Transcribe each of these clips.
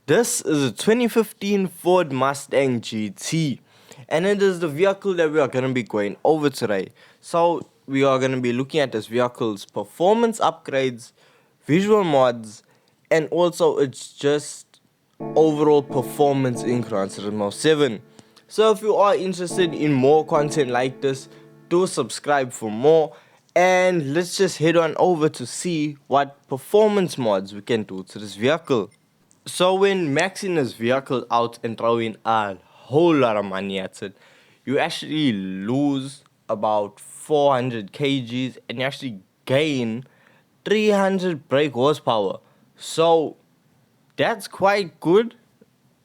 This is a 2015 Ford Mustang GT, and it is the vehicle that we are going to be going over today. So we are going to be looking at this vehicle's performance upgrades, visual mods, and also its just overall performance in Gran Turismo 7. So if you are interested in more content like this, do subscribe for more, and let's just head on over to see what performance mods we can do to this vehicle. So when maxing this vehicle out and throwing a whole lot of money at it, you actually lose about 400 kgs and you actually gain 300 brake horsepower. So that's quite good.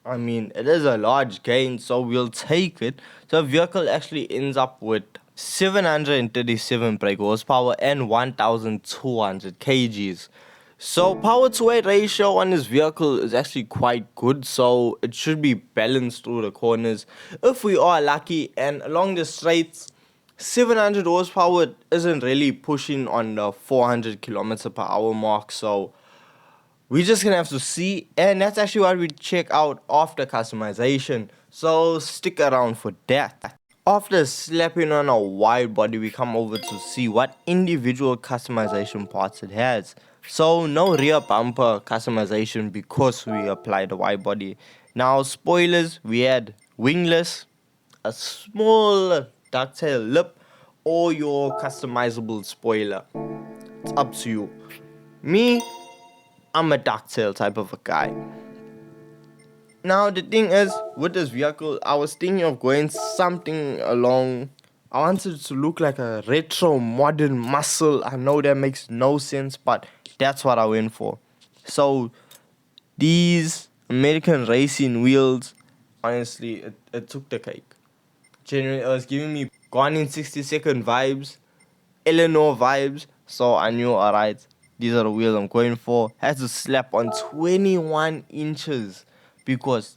I mean, it is a large gain, so we'll take it. So the vehicle actually ends up with 737 brake horsepower and 1200 kgs. So power to weight ratio on this vehicle is actually quite good, so it should be balanced through the corners if we are lucky, and along the straights 700 horsepower isn't really pushing on the 400 kilometer per hour mark, so we're just gonna have to see, and that's actually what we check out after customization, so stick around for that. After slapping on a wide body, we come over to see what individual customization parts it has. So no rear bumper customization because we applied the wide body. Now spoilers, we had wingless, a small ducktail lip, or your customizable spoiler. It's up to you. Me, I'm a ducktail type of a guy. Now the thing is, with this vehicle, I was thinking of going something along. I wanted it to look like a retro modern muscle. I know that makes no sense, but that's what I went for. So these American racing wheels, honestly, it took the cake. Genuinely, it was giving me Gone in 60-second vibes, Eleanor vibes. So I knew, alright, these are the wheels I'm going for. Had to slap on 21 inches because,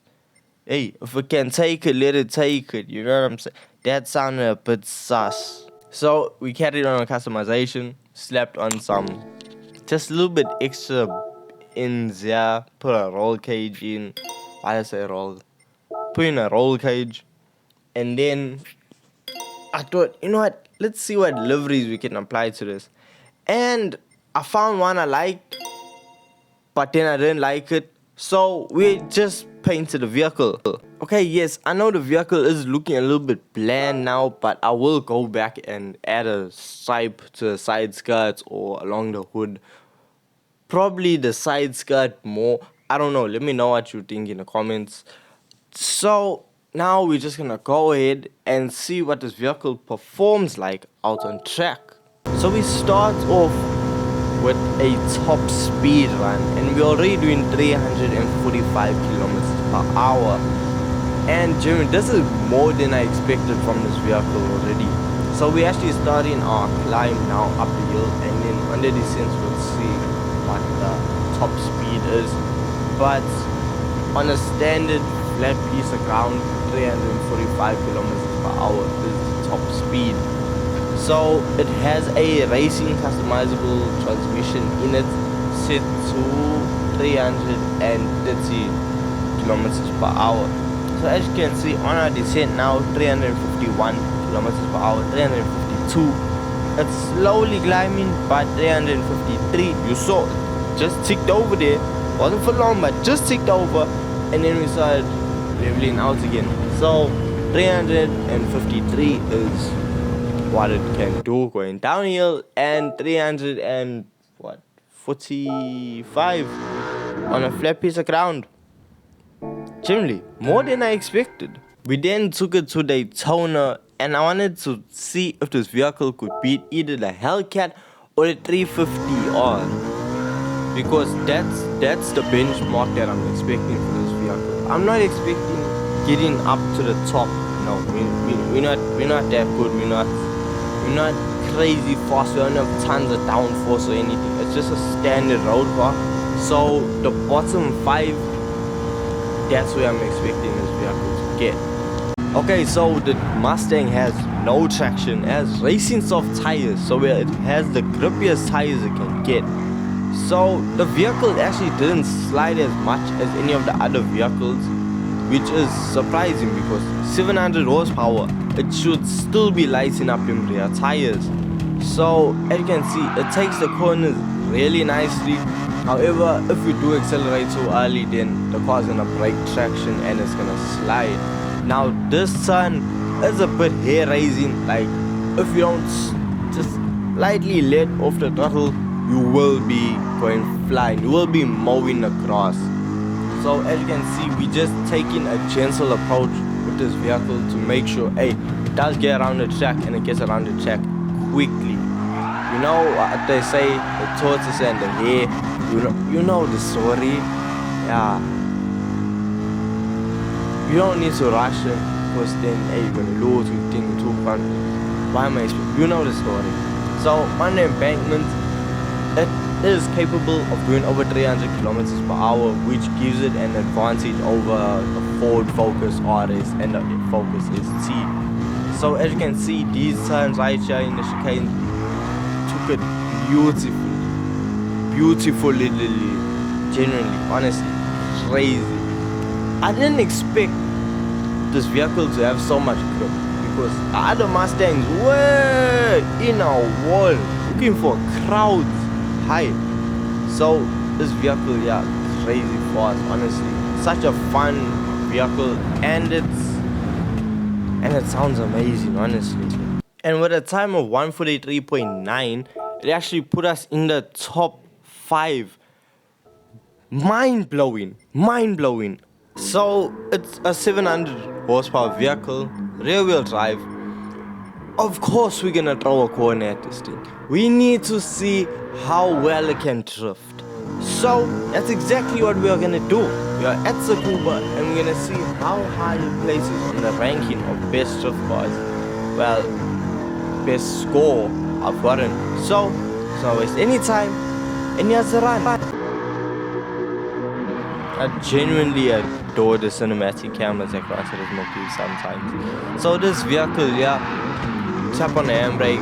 hey, if it can take it, let it take it. You know what I'm saying? That sounded a bit sus. So we carried on a customization, slapped on some, just a little bit extra in there, put a roll cage in. Why did I say roll? Put in a roll cage, and then I thought, you know what? Let's see what liveries we can apply to this. And I found one I liked, but then I didn't like it. So we just painted the vehicle. Okay, yes, I know the vehicle is looking a little bit bland now, but I will go back and add a stripe to the side skirts or along the hood. Probably the side skirt more. I don't know. Let me know what you think in the comments. So now we're just gonna go ahead and see what this vehicle performs like out on track. So we start off with a top speed run, and we're already doing 345 kilometers per hour. And Jimmy, this is more than I expected from this vehicle already. So we're actually starting our climb now up the hill, and then on the descent we'll see what the top speed is. But on a standard flat piece of ground, 345 kilometers per hour is the top speed. So it has a racing customizable transmission in it, set to 330 kilometers per hour. So as you can see on our descent now, 351 kilometers per hour, 352. It's slowly climbing, but 353, you saw it just ticked over there. Wasn't for long, but just ticked over, and then we started leveling out again. So 353 is what it can do going downhill, and 345 on a flat piece of ground. Generally, more than I expected. We then took it to Daytona, and I wanted to see if this vehicle could beat either the Hellcat or the 350R, because that's the benchmark that I'm expecting for this vehicle. I'm not expecting getting up to the top. No, we're not that good. We're not crazy fast. We don't have tons of downforce or anything. It's just a standard road car. So the bottom 5, that's where I'm expecting this vehicle to get. Okay, so the Mustang has no traction, it has racing soft tires, so it has the grippiest tires it can get. So the vehicle actually didn't slide as much as any of the other vehicles, which is surprising because 700 horsepower, it should still be lighting up in rear tires. So as you can see, it takes the corners really nicely. However, if you do accelerate too early, then the car's gonna break traction and it's gonna slide. Now this turn is a bit hair raising, like if you don't just lightly let off the throttle, you will be going flying, you will be mowing the grass. So as you can see, we just taking a gentle approach with this vehicle to make sure, hey, it does get around the track and it gets around the track quickly. You know what they say, the tortoise and the hare, you know the story. Yeah. You don't need to rush it because then, hey, you're gonna lose, you think you're too fun. Why am I speaking? You know the story. So on the embankment, it is capable of going over 300 kilometers per hour, which gives it an advantage over the Ford Focus RS and the Focus ST. So as you can see, these turns right here in the chicane took it beautifully, genuinely, honestly, crazy. I didn't expect this vehicle to have so much grip because the other Mustangs were in a wall looking for crowds high. So this vehicle, yeah, crazy fast, honestly. Such a fun vehicle, and it sounds amazing, honestly. And with a time of 143.9, it actually put us in the top 5. Mind blowing. So it's a 700 horsepower vehicle, rear wheel drive. Of course we're gonna throw a corner at this thing. We need to see how well it can drift. So that's exactly what we are gonna do. We are at Tsukuba and we're gonna see how high it places on the ranking of best drift cars. Well, best score I've gotten. So not waste any time, and here's the run. I genuinely adore the cinematic cameras that Gran Turismo gives sometimes. So this vehicle, yeah, tap on the handbrake,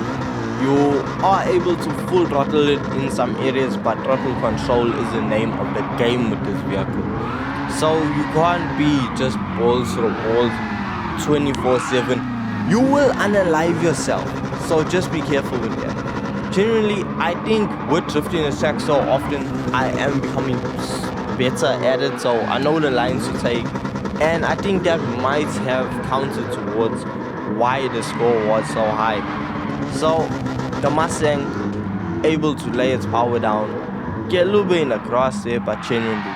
you are able to full throttle it in some areas, but throttle control is the name of the game with this vehicle. So you can't be just balls to the walls 24/7. You will unalive yourself. So just be careful with that. Generally, I think with drifting the track so often, I am becoming better at it, so I know the lines to take, and I think that might have counted towards why the score was so high. So the Mustang able to lay its power down, get a little bit in the grass there, but genuinely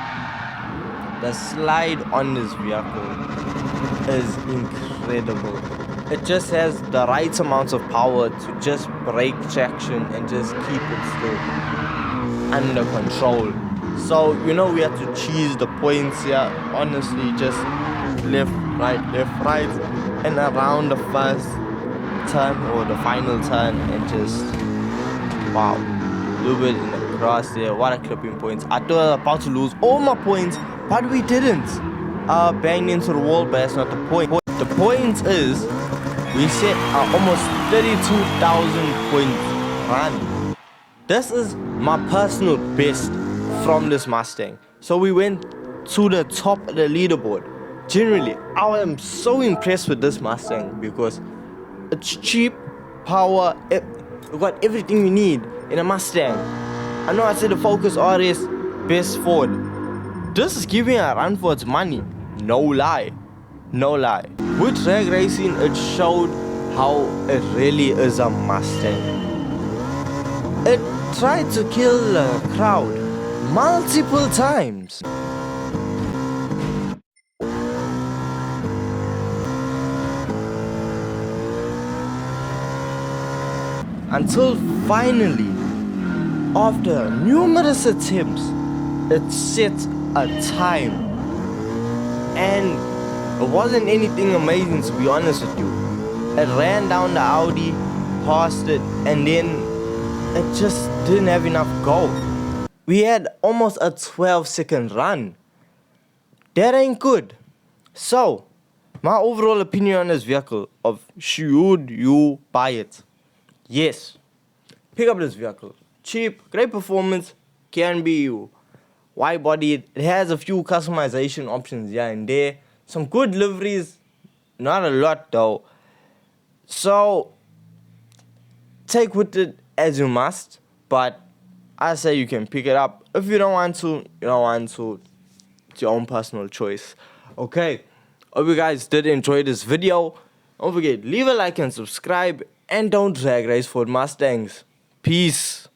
the slide on this vehicle is incredible. It just has the right amount of power to just break traction and just keep it still under control. So, you know, we had to cheese the points here. Honestly, just left, right, and around the first turn or the final turn, and just, wow, a little bit in the grass there. What a clipping points. I thought I was about to lose all my points, but we didn't. Banged into the wall, but that's not the point. The point is, we set almost 32,000 points run. This is my personal best from this Mustang. So we went to the top of the leaderboard. Generally, I am so impressed with this Mustang because it's cheap, power, we got everything we need in a Mustang. I know I said the Focus RS, best Ford. This is giving a run for its money. No lie. With drag racing, it showed how it really is a Mustang. It tried to kill the crowd multiple times. Until finally, after numerous attempts, it set a time. And it wasn't anything amazing, to be honest with you. It ran down the Audi, passed it, and then it just didn't have enough go. We had almost a 12-second run. That ain't good. So, my overall opinion on this vehicle of should you buy it? Yes. Pick up this vehicle. Cheap, great performance, can be wide body. It has a few customization options here and there. Some good liveries, not a lot though. So take with it as you must, but I say you can pick it up. If you don't want to, you don't want to. It's your own personal choice. Okay, hope you guys did enjoy this video. Don't forget, leave a like and subscribe, and don't drag race Ford Mustangs. Peace.